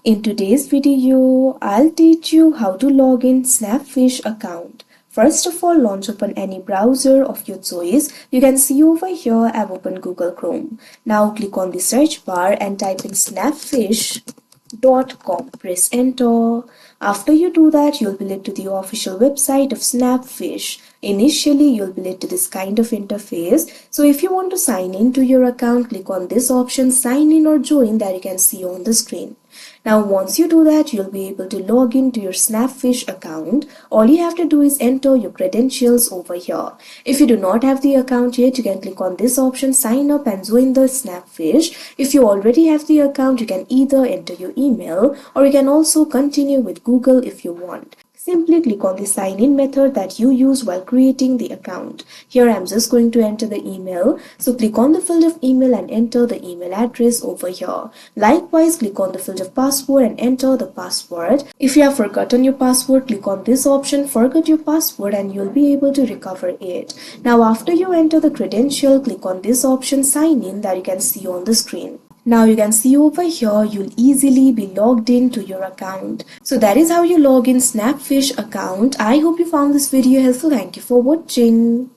In today's video, I'll teach you how to log in Snapfish account. First of all, launch open any browser of your choice. You can see over here I've opened Google Chrome. Now click on the search bar and type in snapfish.com. Press enter. After you do that, you'll be led to the official website of Snapfish. Initially, you'll be led to this kind of interface. So if you want to sign in to your account, click on this option, sign in or join, that you can see on the screen. Now once you do that, you'll be able to log into your Snapfish account. All you have to do is enter your credentials over here. If you do not have the account yet, you can click on this option, sign up and join the Snapfish. If you already have the account, you can either enter your email or you can also continue with Google if you want. Simply click on the sign in method that you use while creating the account. Here I'm just going to enter the email. So click on the field of email and enter the email address over here. Likewise, click on the field of password and enter the password. If you have forgotten your password, click on this option, forget your password, and you'll be able to recover it. Now after you enter the credential, click on this option, sign in, that you can see on the screen. Now you can see over here, you'll easily be logged into your account. So that is how you log in Snapfish account. I hope you found this video helpful. Thank you for watching.